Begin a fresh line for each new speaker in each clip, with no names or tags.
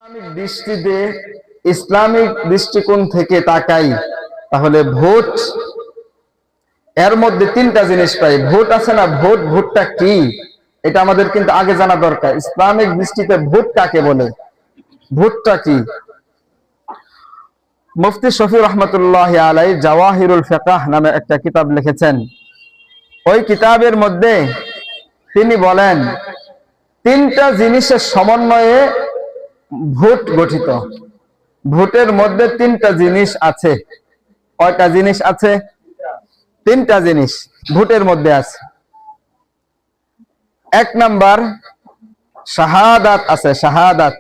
Islamic দৃষ্টিতে Islamic দৃষ্টিকোণ থেকে তাকাই তাহলে ভোট এর মধ্যে তিনটা জিনিস পাই। ভোট আছে না, ভোটটা কি এটা আমাদের কিন্তু আগে জানা দরকার। ইসলামিক দৃষ্টিতে ভোট কাকে বলে, ভোটটা কি? মুফতি শফি রহমতুল্লাহ আলাই জাওয়াহিরুল ফিকাহ নামে একটা কিতাব লিখেছেন। ওই কিতাবের মধ্যে তিনি বলেন তিনটা জিনিসের সমন্বয়ে ভোট গঠিত। ভোটের মধ্যে তিনটা জিনিস আছে। কয়টা জিনিস আছে? তিনটা জিনিস ভোটের মধ্যে আছে। এক নাম্বার শাহাদাত আছে, শাহাদাত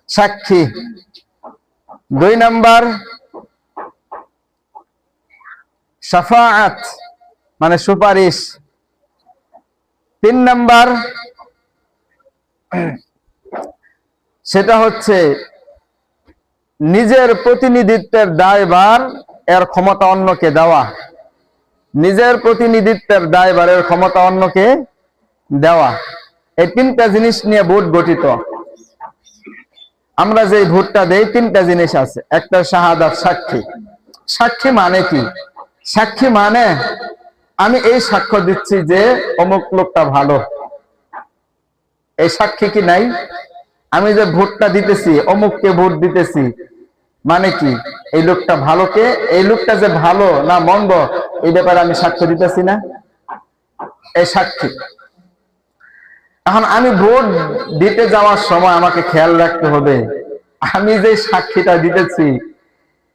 সাক্ষী। দুই নাম্বার শাফাআত মানে সুপারিশ। তিন নাম্বার সেটা হচ্ছে নিজের প্রতিনিধিত্বের দায়ভার এর ক্ষমতা অন্যকে দেওয়া। নিজের প্রতিনিধিত্বের দায়ভারের ক্ষমতা অন্যকে দেওয়া। এই তিনটা জিনিস নিয়ে ভোট গঠিত। আমরা যে ভোটটা দেই তিনটা জিনিস আছে। একটা শাহাদাত সাক্ষী। সাক্ষী মানে কি? সাক্ষী মানে আমি এই সাক্ষ্য দিচ্ছি যে অমুক লোকটা ভালো। এই সাক্ষী কি নাই? আমি যে ভোটটা দিতেছি, অমুককে ভোট দিতেছি, মানে কি এই লোকটা ভালোকে, এই লোকটা যে ভালো না মন্দ এই ব্যাপারে আমি সাক্ষ্য দিতেছি না, এই সাক্ষী। এখন আমি ভোট দিতে যাওয়ার সময় আমাকে খেয়াল রাখতে হবে আমি যে সাক্ষীটা দিতেছি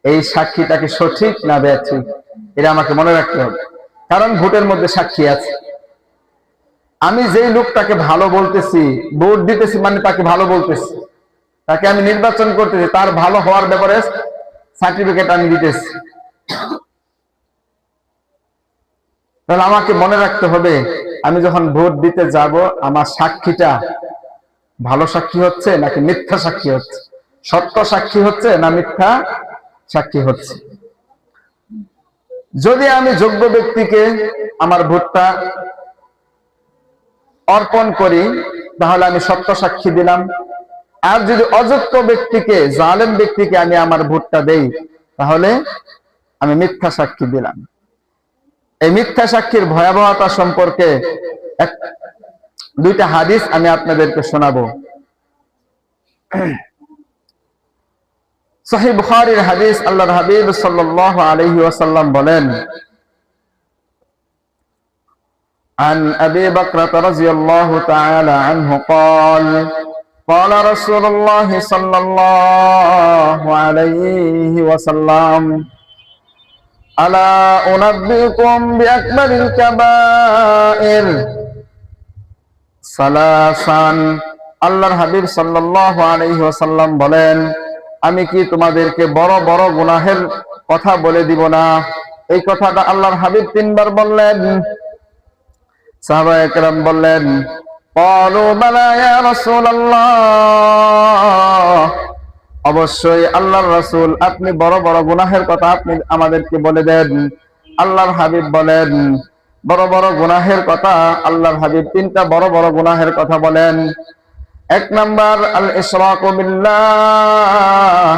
এই সাক্ষীটাকে সঠিক না ব্যাঠিক, এটা আমাকে মনে রাখতে হবে। কারণ ভোটের মধ্যে সাক্ষী আছে। আমি যেই লোকটাকে ভালো বলতেছি, ভোট দিতেছি মানে তাকে ভালো বলতেছি, তাকে আমি নির্বাচন করতেছি, তার ভালো হওয়ার ব্যাপারে সার্টিফিকেট আমি দিতেছি। তাহলে আমাকে মনে রাখতে হবে আমি যখন ভোট দিতে যাব আমার সাক্ষীটা ভালো সাক্ষী হচ্ছে নাকি মিথ্যা সাক্ষী হচ্ছে, সত্য সাক্ষী হচ্ছে না মিথ্যা সাক্ষী হচ্ছে। যদি আমি যোগ্য ব্যক্তিকে আমার ভোটটা অর্পণ করি তাহলে আমি সত্য সাক্ষী দিলাম। আর যদি অযোগ্য ব্যক্তিকে, জালেম ব্যক্তিকে আমি আমার ভোটটা দেই তাহলে আমি মিথ্যা সাক্ষী দিলাম। এই মিথ্যা সাক্ষীর ভয়াবহতা সম্পর্কে দুইটা হাদিস আমি আপনাদেরকে শোনাবো। সহিহ বুখারীর হাদিস, আল্লাহর হাবিব সাল্লাল্লাহু আলাইহি ওয়াসাল্লাম বলেন, عن أبي بكرة رضي الله تعالى عنه قال قال رسول الله صلى الله عليه وسلم ألا أنبئكم بأكبر الكبائر ثلاثا। আল্লাহর হাবিব সাল্লাল্লাহু আলাইহি ওয়াসাল্লাম বলেন আমি কি তোমাদেরকে বড় বড় গুনাহের কথা বলে দিব না? এই কথাটা আল্লাহর হাবিব তিনবার বললেন। সাহাবায়ে কেরাম বললেন ক্বালু বালা ইয়া রাসূলুল্লাহ, অবশ্যই আল্লাহর রাসূল আপনি বড় বড় গুনাহের কথা আপনি আমাদেরকে বলে দেন। আল্লাহর হাবিব বলেন বড় বড় গুনাহের কথা। আল্লাহর হাবিব তিনটা বড় বড় গুনাহের কথা বলেন। এক নাম্বার আল ইশরাকু বিল্লাহ,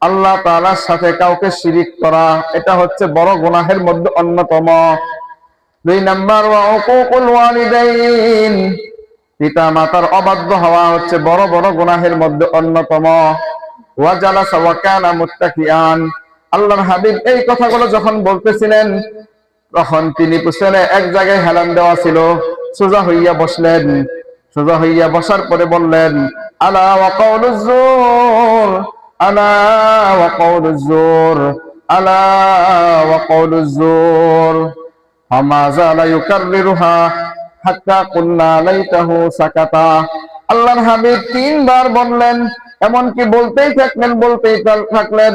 আল্লাহ তাআলার সাথে কাউকে শিরিক করা, এটা হচ্ছে বড় গুনাহের মধ্যে অন্যতম। দুই নাম্বার ওয়া উকুকুল ওয়ালিদাইন, পিতা মাতার অবাধ্য হওয়া হচ্ছে বড় বড় গুনাহের মধ্যে অন্যতম। ওয়া জালাসা ওয়া কানা মুত্তাকিয়ান, আল্লাহর হাবিব এই কথাগুলো যখন বলতেছিলেন তখন তিনি পিছনে এক জায়গায় হেলান দেওয়া ছিল, সোজা হইয়া বসলেন। সোজা হইয়া বসার পরে বললেন আলা ওয়া কাউলুজ জুর, আলা ওয়া কাউলুজ জুর, আলা ওয়া কাউলুজ জুর, ফামা যালা ইউকাররিরুহা হাত্তা কুল্লা লাইতাহু সাকাতা। আল্লাহর হাবিব তিনবার বললেন, এমনকি বলতেই থাকলেন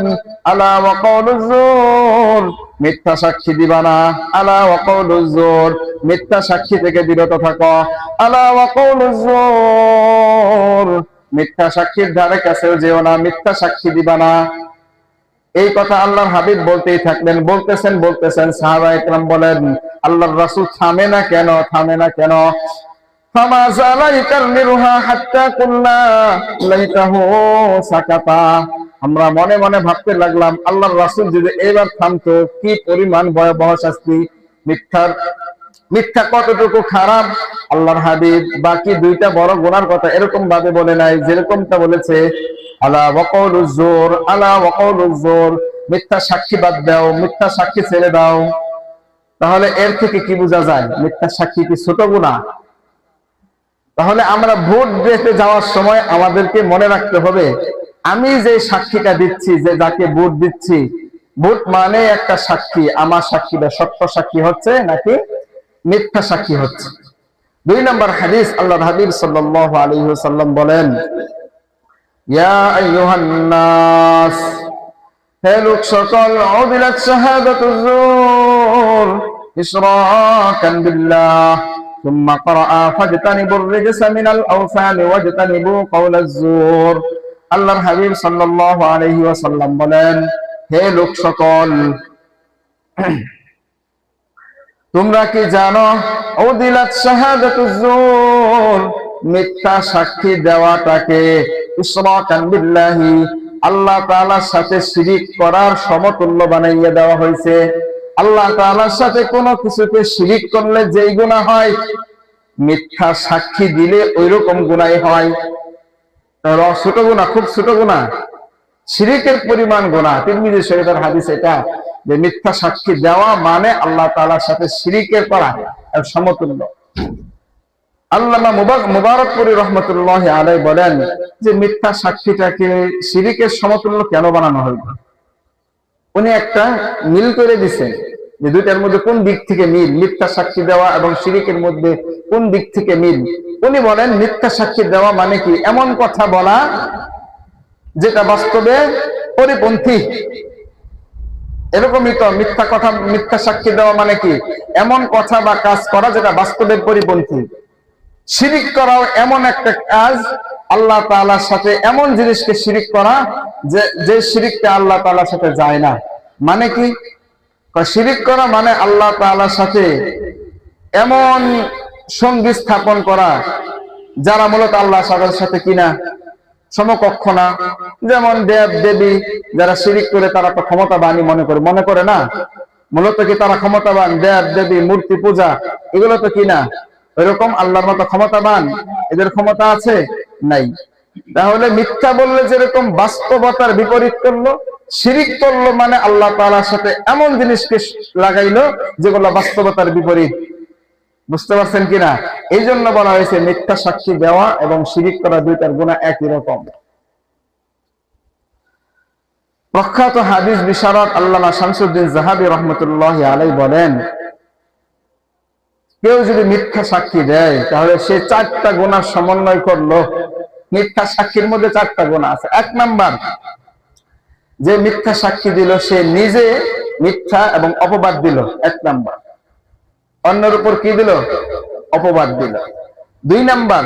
আলা ওয়া কাউলুজ জুর, মিথ্যা সাক্ষী দিবা না। আলা ওয়া কাউলুজ জুর, মিথ্যা সাক্ষী থেকে বিরত থাকো। আলা ওয়া কাউলুজ জুর, মিথ্যা সাক্ষীর ধারে কাছেও যেও না, মিথ্যা সাক্ষী দিবা না। এই কথা আল্লাহর হাবিব বলতেই থাকলেন, বলতেছেন। সাহাবায়ে কেরাম বলেন আল্লাহর রাসূল থামে না কেন? ফামা যালা ইকাররিরুহা হাত্তা কুল্লা লাইতাহু সাকাতা। আমরা মনে মনে ভাবতে লাগলাম আল্লাহর রাসূল যদি এবার থামতো কি পরিমাণ ভয়াবহ শাস্তি। মিথ্যা কতটুকু খারাপ আল্লাহর হাবিব বাকি দুইটা বড় গুনার কথা এরকম ভাবে বলে নাই, যেরকমটা বলেছে আলা ওয়াকাউলুজ জুর, আলা ওয়াকাউলুজ জুর, মিথ্যা সাক্ষী বাদ দাও, মিথ্যা সাক্ষী ছেড়ে দাও। তাহলে এর থেকে কি বোঝা যায়? মিথ্যা সাক্ষী কি ছোট গুনাহ? তাহলে আমরা ভোট দিতে যাওয়ার সময় আমাদেরকে মনে রাখতে হবে আমি যে সাক্ষীটা দিচ্ছি, যে যাকে ভোট দিচ্ছি, ভোট মানে একটা সাক্ষী, আমার সাক্ষীটা সত্য সাক্ষী হচ্ছে নাকি মিথ্যা সাক্ষী হচ্ছে। 2 নম্বর হাদিস, আল্লাহর হাবিব সাল্লাল্লাহু আলাইহি ওয়াসাল্লাম বলেন, ইয়া আইয়ুহান নাস, হে লোক সকল, উদিলাত শাহাদাতুজ জুর ইশরাকান বিল্লাহ ثم قرأ فاجتنبوا الرجس من الأوثان واجتنبوا قول الزور। আল্লাহর হাবিব সাল্লাল্লাহু আলাইহি ওয়াসাল্লাম বলেন, হে লোক সকল, তোমরা কি জানো উদিলাত শাহাদাতুজ জুর, মিথ্যা সাক্ষী দেওয়াটাকে ইশরাকান বিল্লাহি, আল্লাহ তাআলার সাথে শিরিক করার সমতুল্য বানাইয়া দেওয়া হয়েছে। আল্লাহ তাআলার সাথে কোনো কিছুকে শিরিক করলে যেই গুনাহ হয়, মিথ্যা সাক্ষী দিলে ওই রকম গুনাহই হয়। ছোট গুনাহ, খুব ছোট গুনাহ, শিরিকের পরিমাণ গুনাহ। তিরমিজি শরীফের হাদিস এটা, যে মিথ্যা সাক্ষী দেওয়া মানে আল্লাহ তাআলার সাথে শিরিকের করা এর সমতুল্য। আল্লামা মুবারকপুরী রাহমাতুল্লাহি আলাইহি বলেন যে মিথ্যা সাক্ষীটাকে শিরিকের সমতুল্য কেন বানানো হলো? উনি একটা মিল করে দিচ্ছেন যে দুইটার মধ্যে কোন দিক থেকে মিল, মিথ্যা সাক্ষী দেওয়া এবং শিরিকের মধ্যে কোন দিক থেকে মিল। উনি বলেন মিথ্যা সাক্ষী দেওয়া মানে কি এমন কথা বলা যেটা বাস্তবে পরিপন্থী। এরকমই তো মিথ্যা কথা, মিথ্যা সাক্ষী দেওয়া মানে কি এমন কথা বা কাজ করা যেটা বাস্তবের পরিপন্থী। শিরিক করাও এমন একটা কাজ, আল্লাহ তাআলার সাথে এমন জিনিসকে শিরিক করা যে শিরিকটা আল্লাহ তাআলার সাথে যায় না। মানে কি শিরিক করা মানে আল্লাহ তাআলার সাথে এমন সঙ্গী স্থাপন করা যারা মূলত আল্লাহ তাআলার সাথে কিনা সমকক্ষ না। যেমন দেব দেবী যারা শিরিক করে তারা তো ক্ষমতাবানই মনে করে না, মূলত কি তারা ক্ষমতাবান? দেব দেবী মূর্তি পূজা এগুলো তো কিনা ওইরকম আল্লাহর মতো ক্ষমতাবান, এদের ক্ষমতা আছে? নাই। তাহলে মিথ্যা বললে যেরকম বাস্তবতার বিপরীত করলো, শিরিক করলো মানে আল্লাহ তাআলার সাথে এমন জিনিসকে লাগাইলো যেগুলো বাস্তবতার বিপরীত। বুঝতে পারছেন কিনা? এই জন্য বলা হয়েছে মিথ্যা সাক্ষী দেওয়া এবং শিরিক করা দুইটার গুনাহ একই রকম। প্রখ্যাত হাদিস বিশারদ আল্লামা শামসুদ্দিন যাহাবী রাহমাতুল্লাহি আলাইহি বলেন, কেউ যদি মিথ্যা সাক্ষী দেয় তাহলে সে 4টা গুনাহ সমন্বয় করলো। মিথ্যা সাক্ষীর মধ্যে 4টা গুনাহ আছে। 1 নাম্বার, যে মিথ্যা সাক্ষী দিল সে নিজে মিথ্যা এবং অপবাদ দিল। 1 নাম্বার, অন্যের উপর কি দিল? অপবাদ দিল। 2 নাম্বার,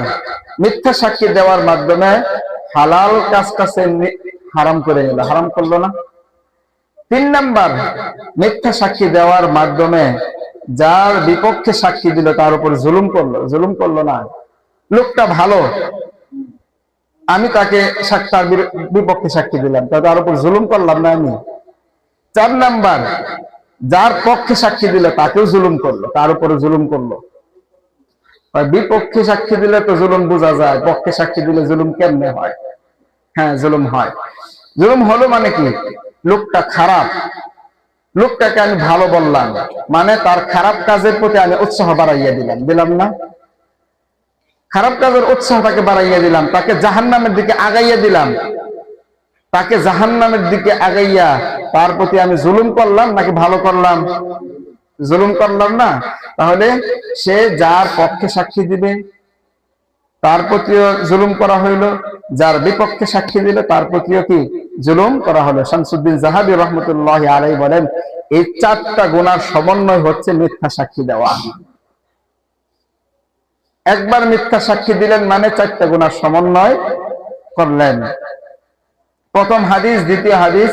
মিথ্যা সাক্ষী দেওয়ার মাধ্যমে হালাল কাজটাকে হারাম করে নিল, হারাম করলো না। 3 নাম্বার, মিথ্যা সাক্ষী দেওয়ার মাধ্যমে যার বিপক্ষে সাক্ষী দিল তার উপর জুলুম করলো না। লোকটা ভালো, আমি তাকে তার বিপক্ষে সাক্ষী দিলাম, তার উপর জুলুম করলাম না আমি। 4 নাম্বার, যার পক্ষে সাক্ষী দিল তাকেও জুলুম করলো, তার উপরে জুলুম করলো। বিপক্ষে সাক্ষী দিলে তো জুলুম বোঝা যায়, পক্ষে সাক্ষী দিলে জুলুম কেমনে হয়? হ্যাঁ, জুলুম হয়। জুলুম হলো মানে কি লোকটা খারাপ, লোকটাকে আমি ভালো বললাম মানে তার খারাপ কাজের প্রতি আমি উৎসাহ বাড়াইয়া দিলাম না? খারাপ কাজের উৎসাহ তাকে বাড়াইয়া দিলাম, তাকে জাহান্নামের দিকে আগাইয়া দিলাম। তাকে জাহান্নামের দিকে আগাইয়া তার প্রতি আমি জুলুম করলাম নাকি ভালো করলাম? জুলুম করলাম না? তাহলে সে যার পক্ষে সাক্ষী দিবে তার প্রতিও জুলুম করা হইলো, যার বিপক্ষে সাক্ষী দিল তার প্রতিও কি জুলুম করা হলো। শামসুদ্দিন যাহাবী রাহমাতুল্লাহি আলাইহি বলেন, এই 4টা গুনার সমন্বয় হচ্ছে মিথ্যা সাক্ষী দেওয়া। একবার মিথ্যা সাক্ষী দিলেন মানে 4টা গুনার সমন্বয় করলেন। প্রথম হাদিস, দ্বিতীয় হাদিস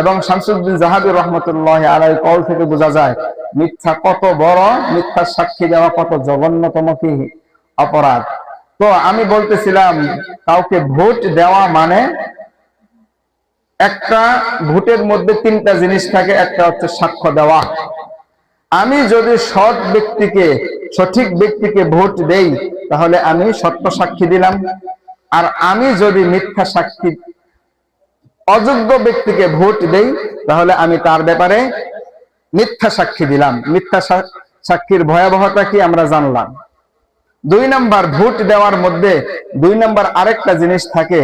এবং শামসুদ্দিন যাহাবী রাহমাতুল্লাহি আলাইহি কওল থেকে বোঝা যায় মিথ্যা কত বড়, মিথ্যা সাক্ষী দেওয়া কত জঘন্যতম কি অপরাধ। তো আমি বলতেছিলাম কাউকে ভোট দেওয়া মানে একটা ভোটের মধ্যে তিনটা জিনিস থাকে। একটা হচ্ছে সাক্ষ্য দেওয়া। আমি যদি সৎ ব্যক্তিকে, সঠিক ব্যক্তিকে ভোট দেই তাহলে আমি সত্য সাক্ষী দিলাম। আর আমি যদি মিথ্যা সাক্ষী, অযোগ্য ব্যক্তিকে ভোট দেই তাহলে আমি তার ব্যাপারে মিথ্যা সাক্ষী দিলাম। মিথ্যা সাক্ষীর ভয়াবহতা কি আমরা জানলাম। 2 নাম্বার, ভোট দেওয়ার মধ্যে 2 নাম্বার আরেকটা জিনিস থাকে,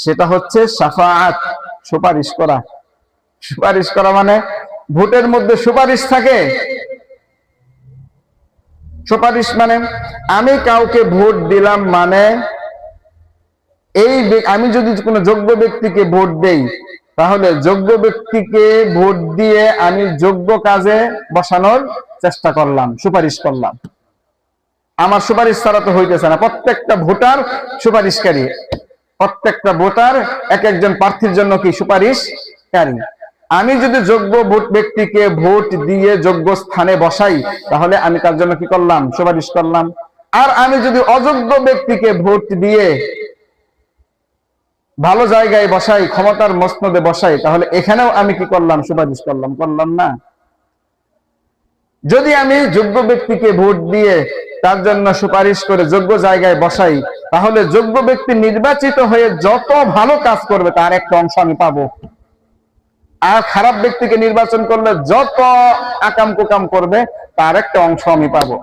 সেটা হচ্ছে শাফাআত, সুপারিশ করা। সুপারিশ করা মানে ভোটের মধ্যে সুপারিশ থাকে। সুপারিশ মানে আমি কাউকে ভোট দিলাম, মানে আমি যদি কোনো যোগ্য ব্যক্তিকে ভোট দেই তাহলে যোগ্য ব্যক্তিকে ভোট দিয়ে আমি যোগ্য কাজে বসানোর চেষ্টা করলাম, সুপারিশ করলাম। আমার সুপারিশ ছাড়া তো হইতেছে না। প্রত্যেকটা ভোটার সুপারিশকারী, প্রত্যেকটা ভোটার এক একজন প্রার্থীর জন্য কি সুপারিশকারী। আমি যদি যোগ্য ব্যক্তিকে ভোট দিয়ে যোগ্য স্থানে বসাই তাহলে আমি তার জন্য কি করলাম, সুপারিশ করলাম। আর আমি যদি অযোগ্য ব্যক্তিকে ভোট দিয়ে ভালো জায়গায় বসাই, ক্ষমতার মসনদে বসাই, তাহলে এখানেও আমি কি করলাম, সুপারিশ করলাম, করলাম না। যদি আমি যোগ্য ব্যক্তিকে ভোট দিয়ে তার জন্য সুপারিশ করে যোগ্য জায়গায় বসাই তাহলে যোগ্য ব্যক্তি নির্বাচিত হয়ে যত ভালো কাজ করবে তার একটা অংশ আমি পাবো। আর খারাপ ব্যক্তিকে নির্বাচন করলে যত আকাম কুকাম করবে তার একটা অংশ আমি পাবো।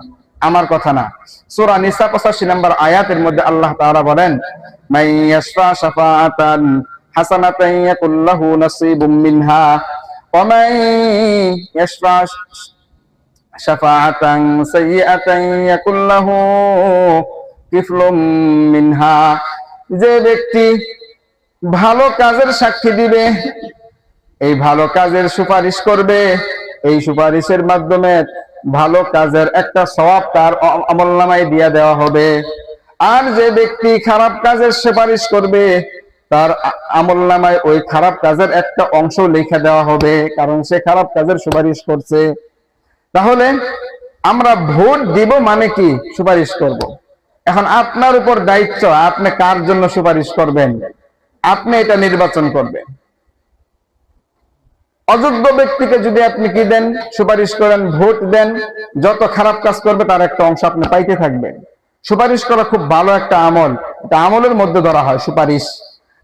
আমার কথা না। সূরা নিসা 85 নম্বর আয়াতের মধ্যে আল্লাহ তাআলা বলেন, মান ইয়াশফা শাফাআতান হাসানাতান ইয়াকুল লাহু নাসিবুম মিনহা ওয়া মান ইয়াশফা শাফাআতান সাইয়্যাতান ইয়াকুল লাহু কিফলুম মিনহা। যে ব্যক্তি ভালো কাজের সাক্ষী দিবে, এই ভালো কাজের সুপারিশ করবে, এই সুপারিশের মাধ্যমে ভালো কাজের একটা সওয়াব তার আমলনামায় দিয়ে দেওয়া হবে। আর যে ব্যক্তি খারাপ কাজের সুপারিশ করবে তার আমলনামায় ওই খারাপ কাজের একটা অংশ লিখে দেওয়া হবে, কারণ সে খারাপ কাজের সুপারিশ করছে। তাহলে আমরা ভোট দিব মানে কি, সুপারিশ করব। এখন আপনার উপর দায়িত্ব, আপনি কার জন্য সুপারিশ করবেন, আপনি এটা নির্বাচন করবেন। অযোগ্য ব্যক্তিকে যদি আপনি কি দেন, সুপারিশ করেন, ভোট দেন, যত খারাপ কাজ করবে তার একটা অংশ আপনি পাইতে থাকবেন। সুপারিশ করা খুব ভালো একটা আমল, এটা আমলের মধ্যে ধরা হয় সুপারিশ।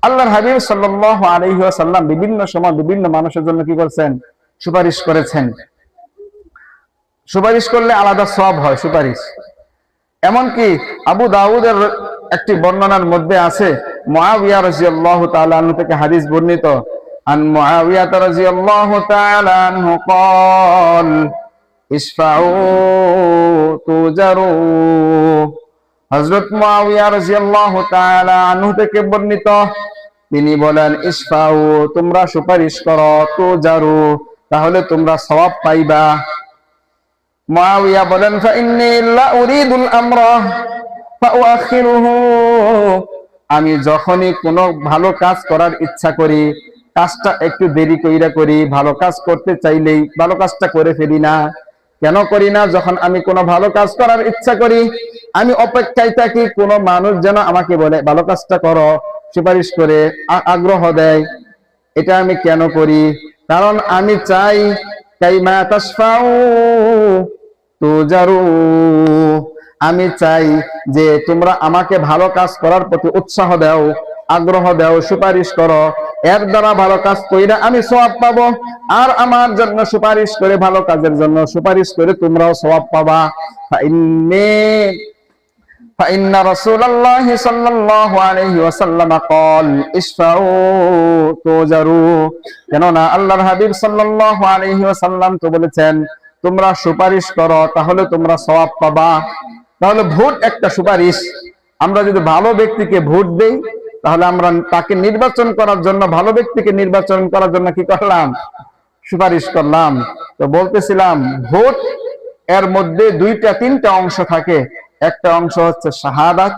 আল্লাহর হাবিব সাল্লাল্লাহু আলাইহি ওয়াসাল্লাম বিভিন্ন সময় বিভিন্ন মানুষের জন্য কি করেছেন, সুপারিশ করেছেন। সুপারিশ করলে আলাদা সওয়াব হয় সুপারিশ। এমনকি আবু দাউদের একটি বর্ণনার মধ্যে আছে, মুআবিয়া রাদিয়াল্লাহু তাআলা আনহু থেকে হাদিস বর্ণিত, عن معاوية رضي الله تعالى عنه قال اشفعوا تؤجروا। হযরত মুআবিয়া রাদিয়াল্লাহু তাআলা আনহু থেকে বর্ণিত, তিনি বলেন, ইশফাউ, তোমরা সুপারিশ করো, তুজারু, তাহলে তোমরা সওয়াব পাইবা। মুআবিয়া বলেন, ফাইন্নী লা উরিদুল আমরা ফাউআখিরুহু। আমি যখনই কোনো ভালো কাজ করার ইচ্ছা করি, কাজটা একটু দেরি কইরা করি। ভালো কাজ করতে চাইলেই ভালো কাজটা করে ফেলি না। কেন করি না? যখন আমি কোনো ভালো কাজ করার ইচ্ছা করি আমি অপেক্ষায় থাকি কোনো মানুষ যেন আমাকে বলে ভালো কাজটা করো, সুপারিশ করে আগ্রহ দেয়। এটা আমি কেন করি? কারণ আমি চাই কাইমা তাশফাউ তুজারু, আমি চাই যে তোমরা আমাকে ভালো কাজ করার প্রতি উৎসাহ দাও, আগ্রহ দাও, সুপারিশ করো। এর দ্বারা ভালো কাজ কইরা আমি সওয়াব পাবো, আর আমার জন্য সুপারিশ করে, ভালো কাজের জন্য সুপারিশ করে তোমরাও সওয়াব পাবা। ফাইন্না রাসূলুল্লাহি সাল্লাল্লাহু আলাইহি ওয়াসাল্লাম قال ইশফাউ তুজারু। কেননা আল্লাহর হাবিব সাল্লাল্লাহু আলাইহি ওয়াসাল্লাম তো বলেছেন, তোমরা সুপারিশ করো তাহলে তোমরা সওয়াব পাবা। তাহলে ভোট একটা সুপারিশ। আমরা যদি ভালো ব্যক্তিকে ভোট দেই তাহলে আমরা তাকে নির্বাচন করার জন্য, ভালো ব্যক্তিকে নির্বাচন করার জন্য কি করলাম, সুপারিশ করলাম। তো বলতেছিলাম ভোট এর মধ্যে 2-3টা অংশ থাকে। একটা অংশ হচ্ছে শাহাদাত,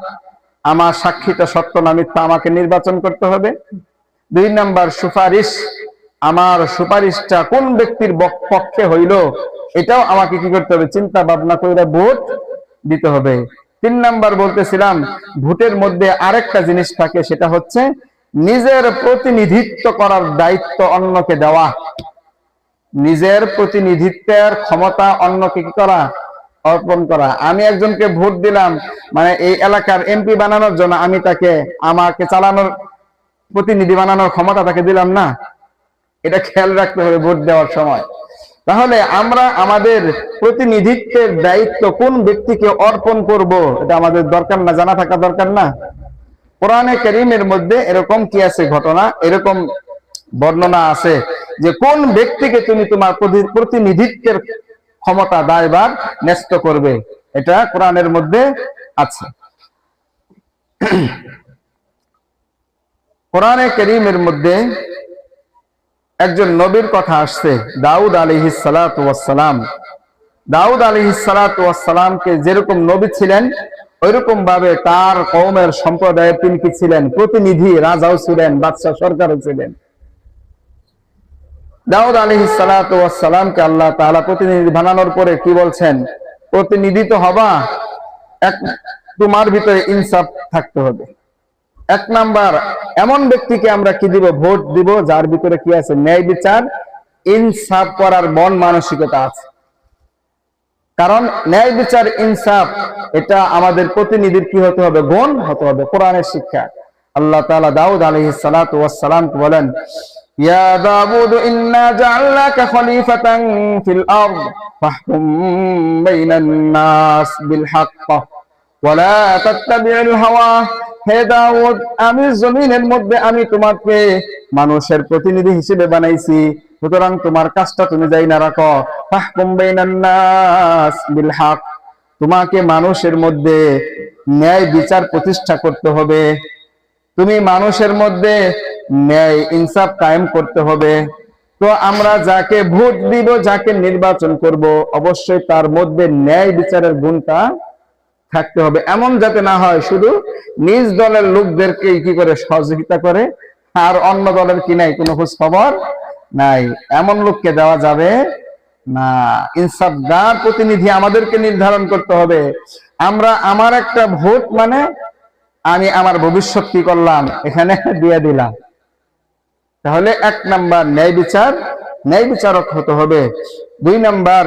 আমার সাক্ষীটা সত্য না মিথ্যা আমাকে নির্বাচন করতে হবে। 2 নাম্বার সুপারিশ, আমার সুপারিশটা কোন ব্যক্তির পক্ষে হইল এটাও আমাকে কি করতে হবে, চিন্তা ভাবনা করে ভোট দিতে হবে। তিন নাম্বার বলতেছিলাম, ভোটের মধ্যে আরেকটা জিনিস থাকে, সেটা হচ্ছে নিজের প্রতিনিধিত্ব করার দায়িত্ব অন্যকে দেওয়া। নিজের প্রতিনিধিত্বের ক্ষমতা অন্যকে কি করা? অর্পণ করা। আমি একজনকে ভোট দিলাম, মানে এই এলাকার এমপি বানানোর জন্য আমি তাকে আমাকে চালানোর প্রতিনিধি বানানোর ক্ষমতা তাকে দিলাম না। এটা খেয়াল রাখতে হবে ভোট দেওয়ার সময়। তাহলে আমরা আমাদের প্রতিনিধিত্বের দায়িত্ব কোন ব্যক্তিকে অর্পণ করব, এটা আমাদের দরকার না, জানা থাকা দরকার না? কোরআনে কারীমের মধ্যে এরকম কি আছে ঘটনা, এরকম বর্ণনা আছে যে কোন ব্যক্তিকে তুমি তোমার প্রতিনিধিত্বের ক্ষমতা দায়ভার ন্যস্ত করবে, এটা কোরআনের মধ্যে আছে। কোরআনে কারীমের মধ্যে একজন নবীর কথা আসছে, দাউদ আলাইহিস সালাতু ওয়াস সালাম। দাউদ আলাইহিস সালাতু ওয়াস সালামকে যেরকম নবী ছিলেন, ওইরকম ভাবে তার কওমের সম্প্রদায়ের তিনি কি ছিলেন? প্রতিনিধি, রাজাও ছিলেন, বাদশাহ সরকারও ছিলেন। দাউদ আলাইহিস সালাতু ওয়াস সালামকে আল্লাহ তাআলা প্রতিনিধি বানানোর পরে কি বলছেন? প্রতিনিধি তো হবা, তোমার ভিতরে ইনসাফ থাকতে হবে। এক নাম্বার, এমন ব্যক্তিকে আমরা কি দিব? ভোট দিব যার ভিতরে কি আছে? ন্যায় বিচার, ইনসাফ করার মন মানসিকতা আছে। কারণ ন্যায় বিচার, ইনসাফ, এটা আমাদের প্রতিনিধির কি হতে হবে? গুণ হতে হবে। কোরআনের শিক্ষা। আল্লাহ তাআলা দাউদ আলাইহিস সালাতু ওয়াস সালামকে বলেন, ইয়া দাউদ ইন্না জাআলনাকা খলিফাতান ফিল আরদ ফাহকুম বাইনান নাস বিল হক ওয়া লা তাত্তাবি'ল হাওয়া। হে দাউদ, আমি জমিনের মধ্যে আমি তোমাকে মানুষের প্রতিনিধি হিসেবে বানাইছি, সুতরাং তোমার কাজটা তুমি যাই না রাখো। ফাহকুম বাইনান নাস বিল হক, তোমাকে মানুষের মধ্যে ন্যায় বিচার প্রতিষ্ঠা করতে হবে। তুমি মানুষের মধ্যে ন্যায় ইনসাফ কায়েম করতে হবে। তো আমরা যাকে ভোট দিব, যাকে নির্বাচন করব, অবশ্যই তার মধ্যে ন্যায় বিচারের গুণটা থাকতে হবে। এমন যাতে না হয় শুধু নিজ দলের লোকদেরকে কি করে সহযোগিতা করে, আর অন্য দলের কি নাই, কোনো খোঁজ খবর নাই, এমন লোককে দেওয়া যাবে না। ইনসাফদার প্রতিনিধি আমাদেরকে নির্ধারণ করতে হবে। আমরা আমার একটা ভোট মানে আমি আমার ভবিষ্যৎ কি করলাম এখানে দিয়ে দিলাম। তাহলে এক নাম্বার ন্যায় বিচার, ন্যায় বিচারক হতে হবে। দুই নাম্বার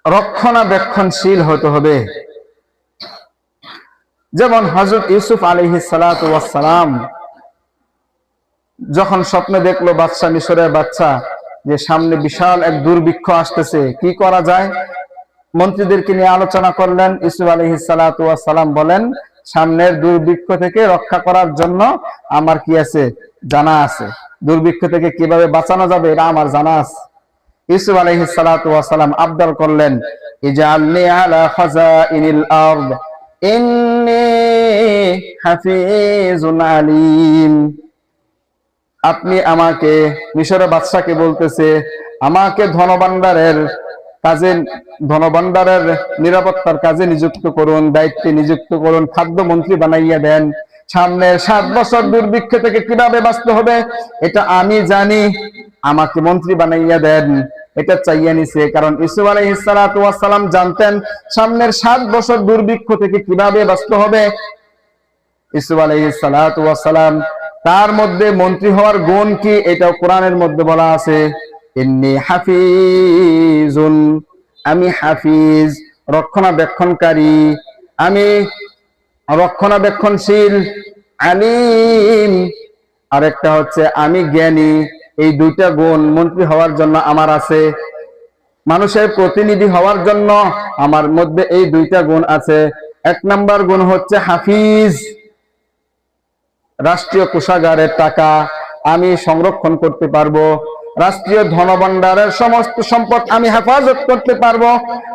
রক্ষণাবেক্ষণশীল হতে হবে। যেমন হযরত ইউসুফ আলাইহিস সালাতু ওয়াস সালাম যখন স্বপ্নে দেখলো বাদশা, মিশরের বাদশা, যে সামনে বিশাল এক দুর্ভিক্ষ আসতেছে, কি করা যায়, মন্ত্রীদেরকে নিয়ে আলোচনা করলেন। ইউসুফ আলাইহিস সালাতু ওয়াস সালাম বলেন, সামনের দুর্ভিক্ষ থেকে রক্ষা করার জন্য আমার কি আছে? জানা আছে। দুর্ভিক্ষ থেকে কিভাবে বাঁচানো যাবে এটা আমার জানা আছে। ইউসুফ আলাইহিস সালাতু ওয়াস সালাম আবদার করলেন, ইজআলনি আলা খাযাইনিল আরদ ইন্নী হাফিজুন আলীম। আপনি আমাকে, মিশরের বাদশাকে বলতেছে, আমাকে ধনভাণ্ডারের কাজে, ধনভাণ্ডারের নিরাপত্তার কাজে নিযুক্ত করুন, দায়িত্বে নিযুক্ত করুন, খাদ্য মন্ত্রী বানাইয়া দেন। সামনের 7 বছর দুর্ভিক্ষ থেকে কিভাবে বাঁচতে হবে এটা আমি জানি, আমাকে মন্ত্রী বানাইয়া দেন, এটা চাইয়া নিছে। কারণ ইউসুফ আলাইহিস সালাতু ওয়াস সালাম জানতেন সামনের 7 বছর দুর্ভিক্ষ থেকে কিভাবে বাঁচতে হবে। ইউসুফ আলাইহিস সালাতু ওয়াস সালাম তার মধ্যে মন্ত্রী হওয়ার গুণ কি, এটাও কোরআনের মধ্যে বলা আছে, ইন্নী হাফিজুন, আমি হাফিজ, রক্ষণাবেক্ষণকারী, আমি রক্ষণাবেক্ষণশীল, আলিম, আরেকটা হচ্ছে আমি জ্ঞানী। এই দুইটা গুণ মন্ত্রী হওয়ার জন্য আমার আছে, মানুষের প্রতিনিধি হওয়ার জন্য আমার মধ্যে এই দুইটা গুণ আছে। এক নাম্বার গুণ হচ্ছে হাফিজ, রাষ্ট্রীয় কোষাগারের টাকা আমি সংরক্ষণ করতে পারবো, রাষ্ট্রীয় ধনভাণ্ডারের সমস্ত সম্পদ আমি হেফাজত করতে পারবো,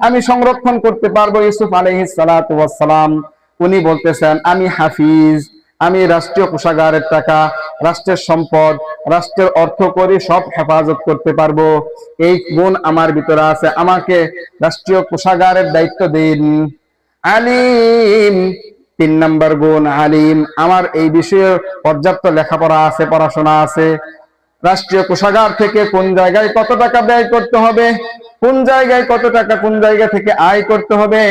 আমি সংরক্ষণ করতে পারবো। ইউসুফ আলাইহিস সালাতু ওয়াস সালাম উনি বলতেছেন, আমি হাফিজ, আমি রাষ্ট্রীয় কোষাগারের টাকা, রাষ্ট্রের সম্পদ, রাষ্ট্রের অর্থ করি সব হেফাজত করতে পারবো। এই গুণ আমার ভিতরে আছে, আমাকে রাষ্ট্রীয় কোষাগারের দায়িত্ব দিন। আলিম, 3 নাম্বার গুণ আলিম, আমার এই বিষয়ে পর্যাপ্ত লেখাপড়া আছে, পড়াশোনা আছে। রাষ্ট্রীয় কোষাগার থেকে কোন জায়গায় কত টাকা ব্যয় করতে হবে, কোন জায়গায় কত টাকা কোন জায়গা থেকে আয় করতে হবে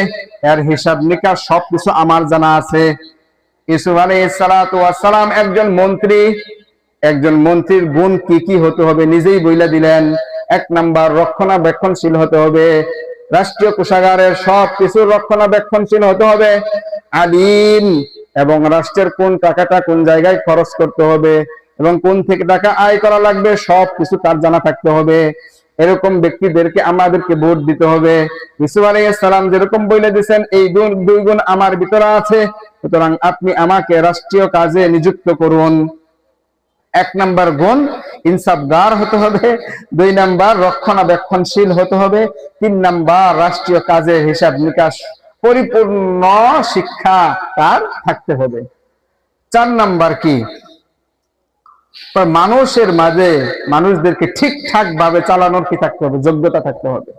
এর হিসাব নিকাশ সবকিছু আমার জানা আছে। ইউসুফ আলাইহিস সালাতু ওয়াস সালাম একজন মন্ত্রীর গুণ কি কি হতে হবে নিজেই বইলা দিলেন। 1 নাম্বার, রক্ষণাবেক্ষণশীল হতে হবে, রাষ্ট্রীয় কোষাগারের সবকিছু রক্ষণাবেক্ষণশীল হতে হবে। আলিম, এবং রাষ্ট্রের কোন টাকাটা কোন জায়গায় খরচ করতে হবে এবং কোন থেকে টাকা আয় করা লাগবে সবকিছু তার জানা থাকতে হবে। এরকম ব্যক্তিদেরকে আমাদেরকে ভোট দিতে হবে। ইউসুফ আলাইহিস সালাম যেরকম বলে দিয়েছেন এই দুই গুণ আমার ভিতরে আছে, সুতরাং আপনি আমাকে রাষ্ট্রীয় কাজে নিযুক্ত করুন। 1 নাম্বার গুণ ইনসাফগার হতে হবে, 2 নাম্বার রক্ষণাবেক্ষণশীল হতে হবে, 3 নাম্বার রাষ্ট্রীয় কাজে হিসাব নিকাশ পরিপূর্ণ শিক্ষা তার থাকতে হবে। 4 নাম্বার কি, মানুষের মাঝে মানুষদেরকে ঠিকঠাক ভাবে চালানোর কি থাকতে হবে, যোগ্যতা থাকতে হবে।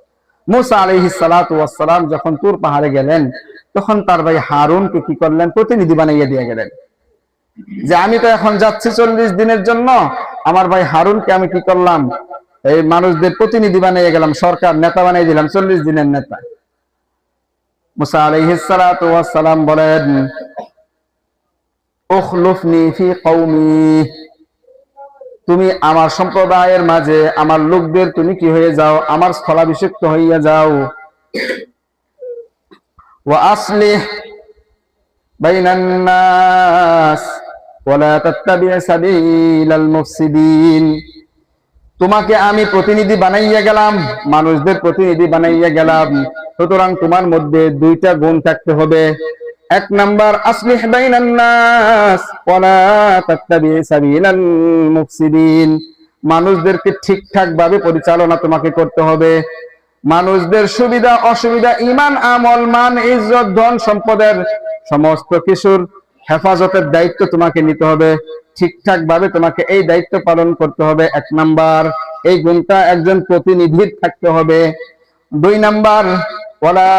মুসা আলাইহিস সালাতু ওয়াস সালাম যখন তুর পাহাড়ে গেলেন তখন তার ভাই হারুনকে কি করলেন, প্রতিনিধি বানাইয়া দিয়ে গেলেন যে আমি তো এখন যাচ্ছি 40 দিনের জন্য, আমার ভাই হারুনকে আমি কি করলাম, এই মানুষদের প্রতিনিধি বানিয়ে গেলাম, সরকার নেতা বানিয়ে দিলাম, 40 দিনের নেতা। মুসা আলাইহিস সালাতু ওয়াস সালাম বলেন উখলুফনি ফি কওমি, তুমি আমার সম্প্রদায়ের মাঝে আমার লোকদের তুমি কি হয়ে যাও, আমার স্থলাভিষিক্ত হইয়া যাও। ওয়া আসলিহ বাইনান নাস ওয়া লা তাত্তাবি' সাবিলাল মুফসিদিন, তোমাকে আমি প্রতিনিধি বানাইয়া গেলাম, মানুষদের প্রতিনিধি বানাইয়া গেলাম, সুতরাং তোমার মধ্যে 2টা গুণ থাকতে হবে। 1 নাম্বার আসলিহ বাইনান নাস ওয়া লা তাত্তাবি' সাবিলাল মুফসিদিন, মানুষদেরকে ঠিকঠাক ভাবে পরিচালনা তোমাকে করতে হবে। মানুষদের সুবিধা অসুবিধা, ঈমান আমল মান ইজ্জত ধন সম্পদের সমস্ত কিছুর হেফাজতের দায়িত্ব তোমাকে নিতে হবে, ঠিকঠাক ভাবে তোমাকে এই দায়িত্ব পালন করতে হবে। 1 নাম্বার এই গুণটা একজন প্রতিনিধির থাকতে হবে। 2 নাম্বার ওয়ালা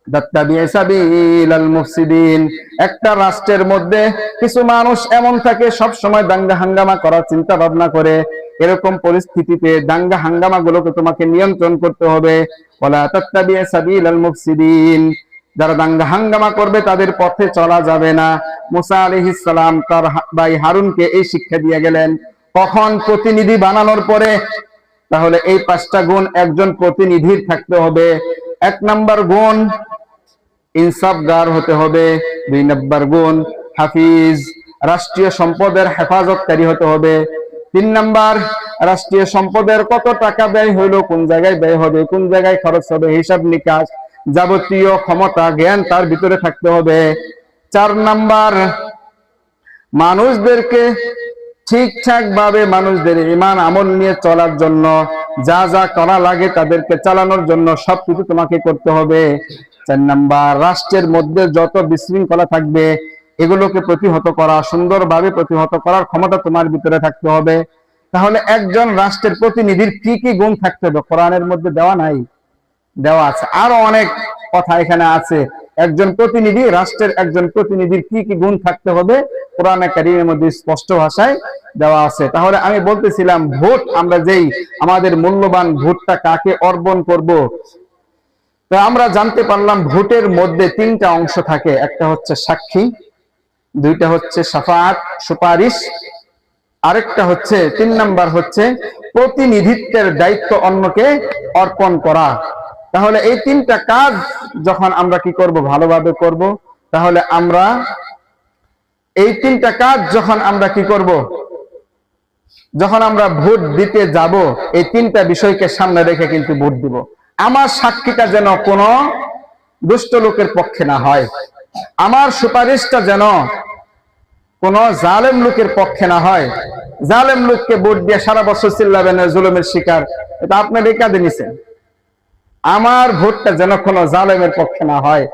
তাত্তাবি' সাবিলাল মুফসিদিন, একটা রাষ্ট্রের মধ্যে কিছু মানুষ এমন থাকে সব সময় দাঙ্গা হাঙ্গামা করার চিন্তা ভাবনা করে, এরকম পরিস্থিতিতে দাঙ্গা হাঙ্গামা গুলোকে তোমাকে নিয়ন্ত্রণ করতে হবে। ওয়ালা তাত্তাবি' সাবিলাল মুফসিদিন, যারা দাঙ্গা হাঙ্গামা করবে তাদের পথে চলা যাবে না। মুসা আলাইহিস সালাম তার ভাই হারুনকে এই শিক্ষা দিয়ে গেলেন। কখন, প্রতিনিধি বানানোর পরে। তাহলে এই 5টা গুণ একজন প্রতিনিধির থাকতে হবে। 1 নাম্বার গুণ ইনসাফগার হতে হবে, 2 নাম্বার গুণ হাফিজ, রাষ্ট্রীয় সম্পদের হেফাজতকারী হতে হবে, 3 নাম্বার রাষ্ট্রীয় সম্পদের কত টাকা ব্যয় হইলো, কোন জায়গায় ব্যয় হবে, কোন জায়গায় খরচ হবে, হিসাব নিকাশ যাবতীয় ক্ষমতা জ্ঞান তার ভিতরে থাকতে হবে। 4 নাম্বার মানুষদেরকে ঠিকঠাক ভাবে মানুষদের ঈমান আমল নিয়ে চলার জন্য যা যা করা লাগে তাদেরকে চালানোর জন্য সবকিছু তোমাকে করতে হবে। 4 নাম্বার রাষ্ট্রের মধ্যে যত বিশৃঙ্খলা থাকবে এগুলোকে প্রতিহত করা, সুন্দরভাবে প্রতিহত করার ক্ষমতা তোমার ভিতরে থাকতে হবে। তাহলে একজন রাষ্ট্রের প্রতিনিধির কি কি গুণ থাকতে হবে কোরআনের মধ্যে দেওয়া নাই, দেওয়া আছে, আরো অনেক কথা এখানে আছে। একজন প্রতিনিধি, রাষ্ট্রের একজন প্রতিনিধির কি কি গুণ থাকতে হবে কোরআনে কারীমের মধ্যে স্পষ্ট ভাষায় দেওয়া আছে। তাহলে আমি বলতেছিলাম ভোট, আমরা যেই আমাদের মূল্যবান ভোটটা কাকে অর্পণ করব, তো আমরা জানতে পারলাম ভোটের মধ্যে 3টা অংশ থাকে। একটা হচ্ছে সাক্ষী, 2টা হচ্ছে শাফাআত সুপারিশ, আরেকটা হচ্ছে 3 নাম্বার হচ্ছে প্রতিনিধিত্বের দায়িত্ব অন্যকে অর্পণ করা। তাহলে এই 3টা কাজ যখন আমরা কি করব, ভালোভাবে করব, তাহলে আমরা এই 3টা কাজ যখন আমরা কি করব, যখন আমরা ভোট দিতে যাব, এই 3টা বিষয়কে সামনে রেখে কিন্তু ভোট দিব। আমার সাক্ষীটা যেন কোনো দুষ্ট লোকের পক্ষে না হয়, আমার সুপারিশটা যেন কোন জালেম লোকের পক্ষে না হয়। জালেম লোককে ভোট দিয়ে সারা বছর চিল্লাবেন জুলুমের শিকার, এটা আপনি রেখা দিয়েছেন। আমার ভোটটা যেন কোন জালেমের পক্ষে না হয়।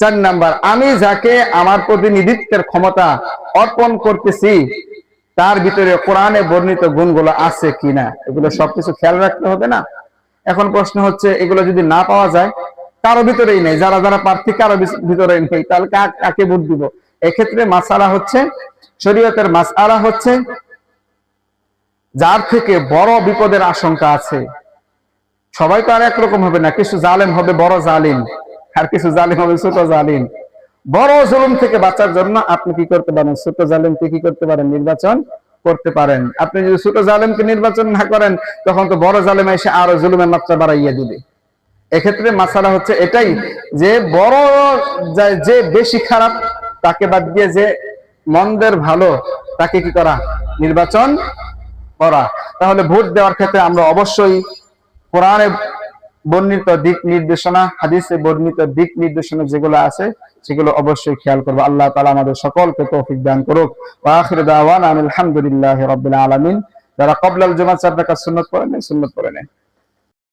4 নাম্বার আমি যাকে আমার প্রতিনিধিত্বের ক্ষমতা অর্পণ করতেছি তার ভিতরে কোরআনে বর্ণিত গুণগুলো আছে কিনা, এগুলো সবকিছু খেয়াল রাখতে হবে না। এখন প্রশ্ন হচ্ছে এগুলো যদি না পাওয়া যায়, কারো ভিতরেই নেই, যারা যারা প্রার্থী কারো ভিতরেই নেই, তাহলে কাকে ভোট দিব? এক্ষেত্রে মাসআলা হচ্ছে, শরীয়তের মাসআলা হচ্ছে যার থেকে বড় বিপদের আশঙ্কা আছে সবাই তো আর একরকম হবে না, কিছু জালেম হবে বড় জালিম, আর কিছু জালিম হবে ছোট জালিম। বড় জুলুম থেকে বাঁচার জন্য আপনি কি করতে পারেন, ছোট জালিমকে কি করতে পারেন, নির্বাচন করতে পারেন। আপনি যদি ছোট জালিমকে নির্বাচন না করেন, তখন তো বড় জালিম এসে আরো জুলুমের মাত্রা বাড়াইয়া দিবে। এক্ষেত্রে মাসালা হচ্ছে এটাই যে বড় যে বেশি খারাপ তাকে বাদ দিয়ে যে মন্দের ভালো তাকে কি করা, নির্বাচন করা। তাহলে ভোট দেওয়ার ক্ষেত্রে আমরা অবশ্যই কোরআনে বর্ণিত দিক নির্দেশনা, হাদিসে বর্ণিত দিক নির্দেশনা যেগুলো আছে সেগুলো অবশ্যই খেয়াল করবো। আল্লাহ তাআলা আমাদের সকলকে তৌফিক দান করুক। ওয়া আখিরু দাওয়ানা আলহামদুলিল্লাহি রাব্বিল আলামিন। যারা ক্বাবলাল জুমআহ 4 রাকাত সুন্নাত পড়েন, সুন্নাত পড়েন।